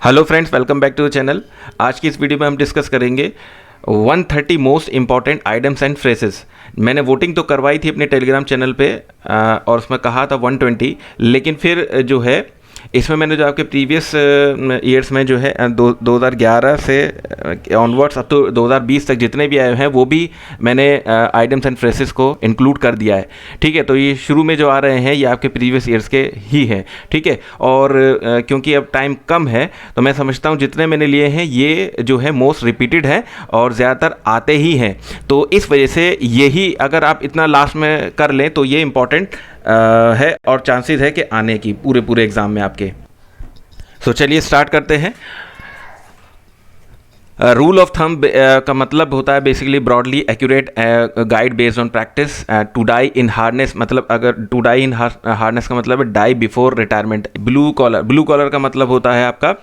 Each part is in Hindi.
Hello friends, welcome back to the channel. आज की इस वीडियो में हम डिस्कस करेंगे 130 most important items and phrases. मैंने वोटिंग तो करवाई थी अपने टेलीग्राम चैनल पे और उसमें कहा था 120, लेकिन फिर जो है इसमें मैंने जो आपके प्रीवियस ईयर्स में जो है 2011 से ऑनवर्ड्स अब तो 2020 तक जितने भी आए हैं वो भी मैंने आइटम्स एंड फ्रेसेस को इंक्लूड कर दिया है। ठीक है, तो ये शुरू में जो आ रहे हैं ये आपके प्रीवियस ईयर्स के ही हैं। ठीक है, और क्योंकि अब टाइम कम है तो मैं समझता हूँ जितने मैंने लिए हैं ये जो है मोस्ट रिपीटेड हैं और ज़्यादातर आते ही हैं, तो इस वजह से यही अगर आप इतना लास्ट में कर लें तो ये इंपॉर्टेंट है और चांसेस है कि आने की पूरे एग्ज़ाम में आपके। सो चलिए स्टार्ट करते हैं। रूल ऑफ थंब का मतलब होता है basically broadly accurate guide based on practice. To die in hardness, मतलब अगर टू डाई इन हार्डनेस का मतलब है die before retirement. Blue collar का मतलब होता है आपका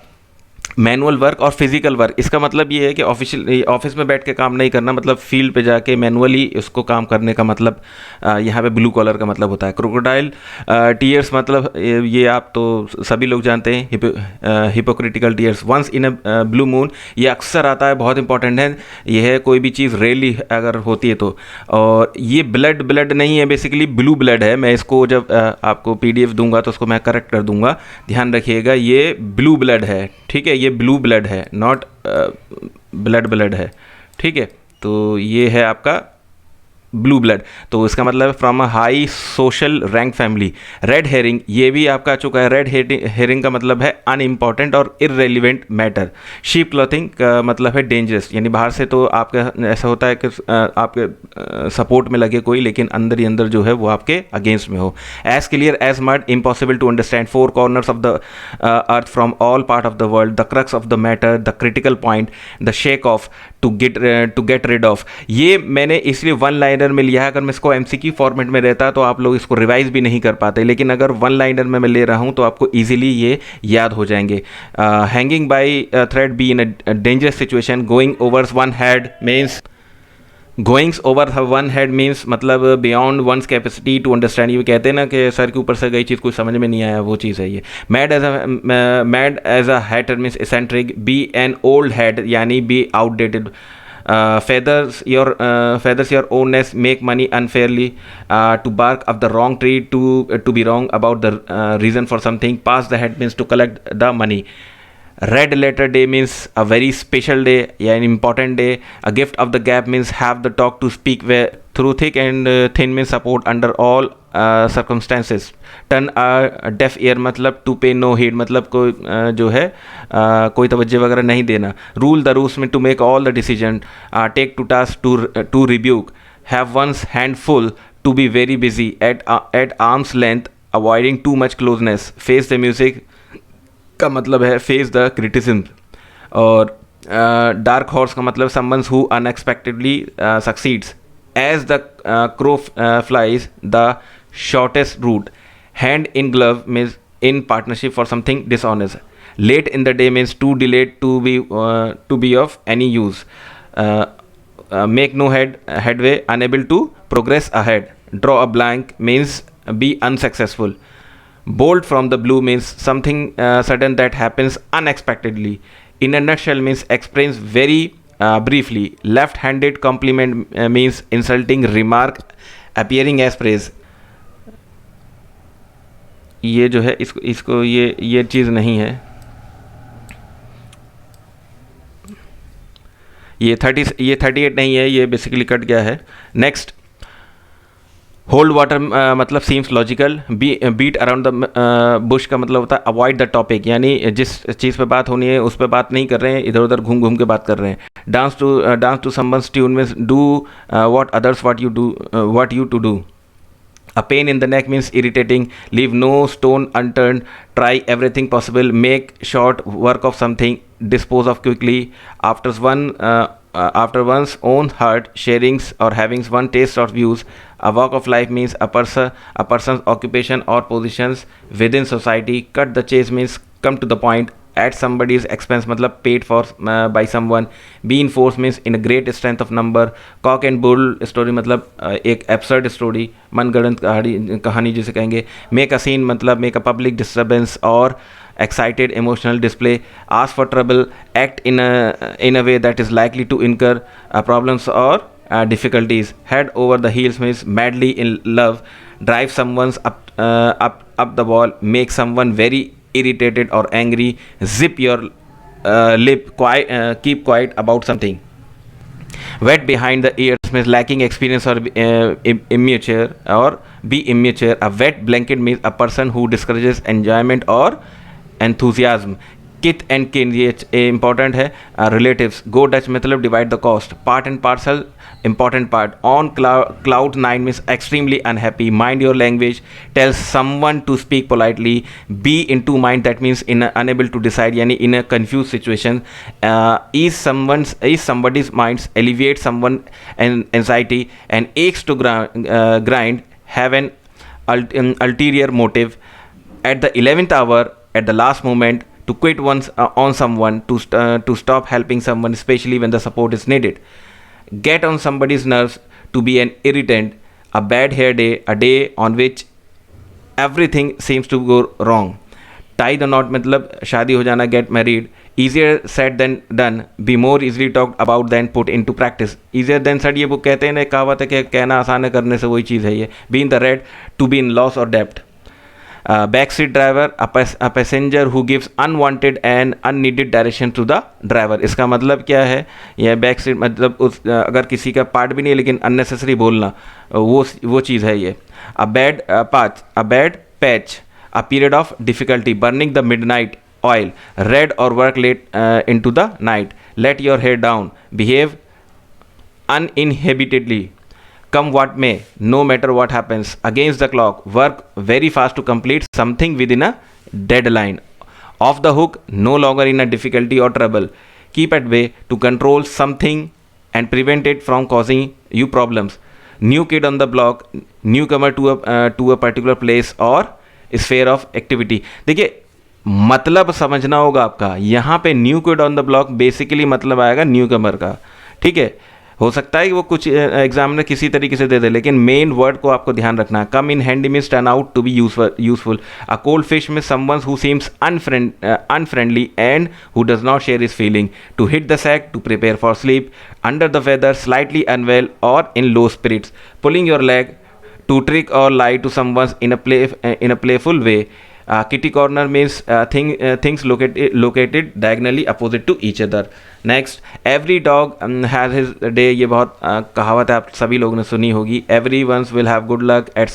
मैनुअल वर्क और फिजिकल वर्क। इसका मतलब ये है कि ऑफिस में बैठ के काम नहीं करना, मतलब फील्ड पे जाके मैनुअली उसको काम करने का मतलब यहाँ पे ब्लू कॉलर का मतलब होता है। क्रोकोडाइल टीयर्स मतलब ये आप तो सभी लोग जानते हैं, hypocritical tears once in a blue moon, ये अक्सर आता है, बहुत इंपॉर्टेंट है। ये है कोई भी चीज़ रेयरली अगर होती है तो। और ये ब्लड नहीं है, बेसिकली ब्लू ब्लड है। मैं इसको जब आपको PDF दूंगा तो उसको मैं करेक्ट कर दूंगा, ध्यान रखिएगा। ये ब्लू ब्लड है, ठीक है, ये ब्लू ब्लड है, नॉट ब्लड है। ठीक है, तो ये है आपका ब्लू ब्लड, तो इसका मतलब from a high social rank family. Red herring, ये भी आपका आ चुका है। रेड हेरिंग का मतलब है अनइम्पॉर्टेंट और इररेलिवेंट मैटर। शीप क्लॉथिंग का मतलब है डेंजरस, यानी बाहर से तो आपका ऐसा होता है कि आपके सपोर्ट में लगे कोई, लेकिन अंदर ही अंदर जो है वो आपके अगेंस्ट में हो। As clear as mud, impossible to understand, four corners of the earth from all part of the world, the crux of the matter, the critical point, the shake off, to get rid of. ये मैंने इसलिए वन लाइनर में लिया है। अगर मैं इसको MCQ फॉर्मेट में रहता तो आप लोग इसको रिवाइज भी नहीं कर पाते, लेकिन अगर वन लाइनर में मैं ले रहा हूँ तो आपको इजीली ये याद हो जाएंगे। Hanging by thread be in a dangerous situation, going over one head means goings over one head means मतलब beyond one's capacity to understand. ये कहते हैं ना कि सर के ऊपर से गई चीज़ कुछ समझ में नहीं आया, वो चीज़ है ये। Mad as a hatter means eccentric, be an old head यानी be outdated. feathers your ownness, make money unfairly, to bark up the wrong tree, to be wrong about the reason for something. Pass the head means to collect the money. Red letter day means a very special day, yeah, an important day. A gift of the gap means have the talk to speak where through thick and thin means support under all circumstances. Turn a deaf ear मतलब to pay no heed, मतलब कोई जो है कोई तवज्जो वगैरह नहीं देना। Rule the rules में to make all the decision, take to task, to rebuke, have one's hand full, to be very busy, at arm's length, avoiding too much closeness, face the music का मतलब है फेस द क्रिटिसिज्म। और डार्क हॉर्स का मतलब someone who unexpectedly succeeds. As the crow flies the shortest route. Hand in glove means in partnership for something dishonest. Late in the day means too delayed to be of any use. Make no headway, unable to progress ahead. Draw a blank means be unsuccessful. Bolt from the blue means something sudden that happens unexpectedly. In a nutshell means explains very briefly. Left-handed compliment means insulting remark appearing as praise. ये जो है इसको ये चीज़ नहीं है। ये 38 नहीं है, ये बेसिकली कट गया है। नेक्स्ट, होल्ड वाटर मतलब seems logical. Beat around the bush का मतलब होता है अवॉइड द टॉपिक, यानी जिस चीज़ पे बात होनी है उस पे बात नहीं कर रहे हैं, इधर उधर घूम के बात कर रहे हैं। Dance to someone's tune means do what others what you to do. A pain in the neck means irritating. Leave no stone unturned. Try everything possible. Make short work of something. Dispose of quickly. After one's own heart, sharings or having one taste or views. A walk of life means a person's occupation or positions within society. Cut the chase means come to the point. At somebody's expense मतलब paid for by someone. Be in force means in a great strength of number. Cock and bull story मतलब एक absurd story, मनगढ़ंत कहानी जिसे कहेंगे. Make a scene मतलब make a public disturbance, और excited, emotional display, ask for trouble, act in a way that is likely to incur problems or difficulties, head over the heels means madly in love, drive someone's up the wall, make someone very irritated or angry, zip your lip, keep quiet about something. Wet behind the ears means lacking experience or immature or be immature. A wet blanket means a person who discourages enjoyment or enthusiasm. Kith and kin ये important है. Relatives go Dutch मतलब divide the cost. Part and parcel important part. On cloud 9 means extremely unhappy. Mind your language. Tell someone to speak politely. Be in two mind, that means in unable to decide, यानी in a confused situation. Ease somebody's minds. Alleviate someone anxiety and aches to grind. Have an ulterior motive. At the 11th hour, at the last moment, to quit once on someone, to stop helping someone, especially when the support is needed. Get on somebody's nerves, to be an irritant. A bad hair day, a day on which everything seems to go wrong. Tie the knot मतलब शादी हो जाना, get married. Easier said than done, be more easily talked about than put into practice. Easier than said, ये वो कहते हैं ना, कहावत है कि कहना आसान है, करने से वही चीज़ है ये. Be in the red, to be in loss or debt. Backseat driver, a passenger who gives unwanted and unneeded direction to the driver. इसका मतलब क्या है? यह बैक सीट मतलब अगर किसी का पार्ट भी नहीं है लेकिन अननेसेसरी बोलना, वो चीज़ है ये. A bad path, a bad patch, a period of difficulty, burning the midnight oil, read or work late into the night, let your hair down, behave uninhibitedly, come what may, no matter what happens, against the clock, work very fast to complete something within a deadline, off the hook, no longer in a difficulty or trouble, keep at bay, to control something and prevent it from causing you problems, new kid on the block, newcomer to a particular place or sphere of activity. देखिए मतलब समझना होगा आपका. यहाँ पे new kid on the block basically मतलब आएगा न्यू कमर का. ठीक है, हो सकता है कि वो कुछ एग्जामिनर किसी तरीके से दे दे, लेकिन मेन वर्ड को आपको ध्यान रखना है. Come in handy means turn out to be useful. A cold fish में someone who seems unfriendly and who does not share his feeling. To hit the sack, to prepare for sleep, under the weather, slightly unwell और in low spirits, pulling your leg, to trick or lie to someone in a playful way. Kitty corner means things located diagonally opposite to each other. Next, every dog has his day. ये बहुत कहावत है, आप सभी लोगों ने सुनी होगी. Everyone will have good luck at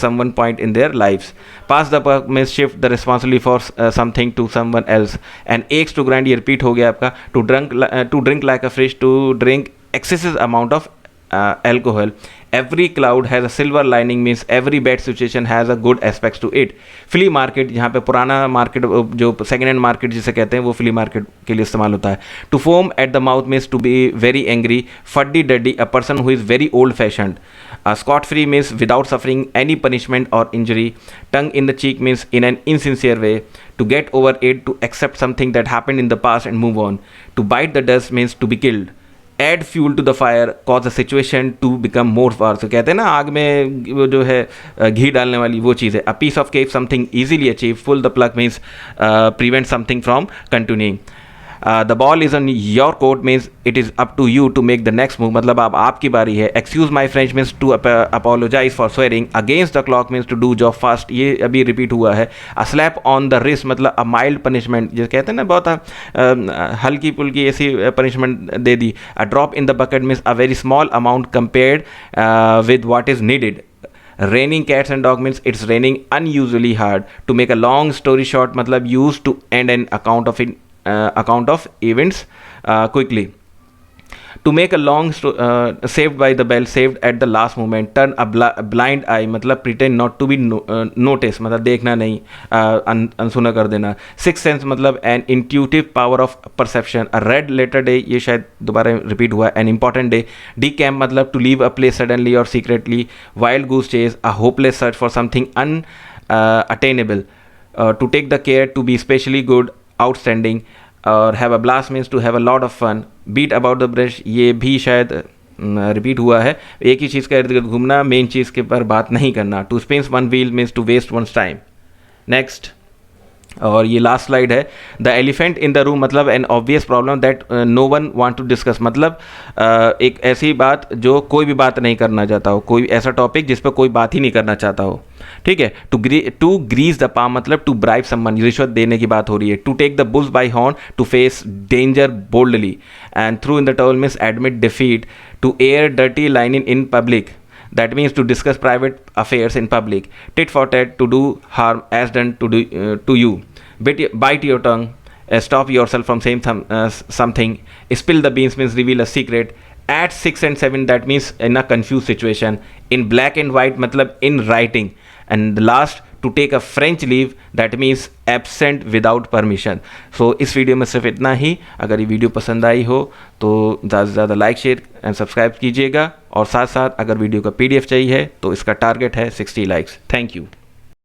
some point in their lives. Pass the buck means shift the responsibility for something to someone else. And aches to grind, ये repeat हो गया आपका. To drink like a fish, to drink excessive amount of alcohol. Every cloud has a silver lining means every bad situation has a good aspects to it. Flea market, यहाँ पे पुराना मार्केट जो सेकेंड हैंड मार्केट जिसे कहते हैं वो फ्ली मार्केट के लिए इस्तेमाल होता है. To foam at the mouth means to be very angry. Fuddy duddy, a person who is very old fashioned. Scot free means without suffering any punishment और injury. Tongue in the cheek means in an insincere way. To get over it, to accept something that happened in the past and move on. To bite the dust means to be killed. Add fuel to the fire, cause the situation to become more war. तो कहते हैं ना आग में वो जो है घी डालने वाली वो चीज़ है. A piece of cake, something easily achieve. Pull the plug means prevent something from continuing. The ball is on your court means it is up to you to make the next move, मतलब अब आपकी बारी है. Excuse my French means to apologise for swearing. Against the clock means to do job fast, ये अभी रिपीट हुआ है. A slap on the wrist मतलब अ माइल्ड पनिशमेंट, जो कहते हैं ना बहुत हल्की पुल्की ऐसी punishment they the. A drop in the bucket means a very small amount compared with what is needed. Raining cats and dog means it's raining unusually hard. To make a long story short मतलब used to end an account of events quickly. To make a long saved by the bell, saved at the last moment. Turn a blind eye मतलब pretend not to be noticed मतलब देखना नहीं, अनसुना कर देना. Sixth sense मतलब an intuitive power of perception. A red letter day, ये शायद दोबारा रिपीट हुआ. An important day. Decamp मतलब to leave a place suddenly or secretly. Wild goose chase, a hopeless search for something unattainable. To take the care, to be especially good, outstanding. और have a blast means to have a lot of fun. Beat about the brush, ये भी शायद रिपीट हुआ है. एक ही चीज़ का इर्द गिर्द घूमना, मेन चीज़ के पर बात नहीं करना. To spin one wheel means to waste one's time. Next, और ये लास्ट स्लाइड है, the elephant in the room, मतलब an obvious problem that no one want to discuss, मतलब एक ऐसी बात जो कोई भी बात नहीं करना चाहता हो, कोई ऐसा टॉपिक जिस पर कोई बात ही नहीं करना चाहता हो, ठीक है। टू ग्रीज द पाम, मतलब टू ब्राइब समवन, रिश्वत देने की बात हो रही है। To take the bulls by horn, to face danger boldly, and through in the towel means admit defeat, to air dirty line in public, that means to discuss private affairs in public, tit for tat, to do harm as done to you, bite your tongue, stop yourself from saying something, spill the beans means reveal a secret, at 6 and 7 that means in a confused situation, in black and white matlab in writing, and the last to take a French leave that means absent without permission. So इस वीडियो में सिर्फ इतना ही। अगर ये वीडियो पसंद आई हो तो ज़्यादा से ज़्यादा लाइक शेयर एंड सब्सक्राइब कीजिएगा, और साथ साथ अगर वीडियो का PDF चाहिए तो इसका टारगेट है 60 लाइक्स। Thank you.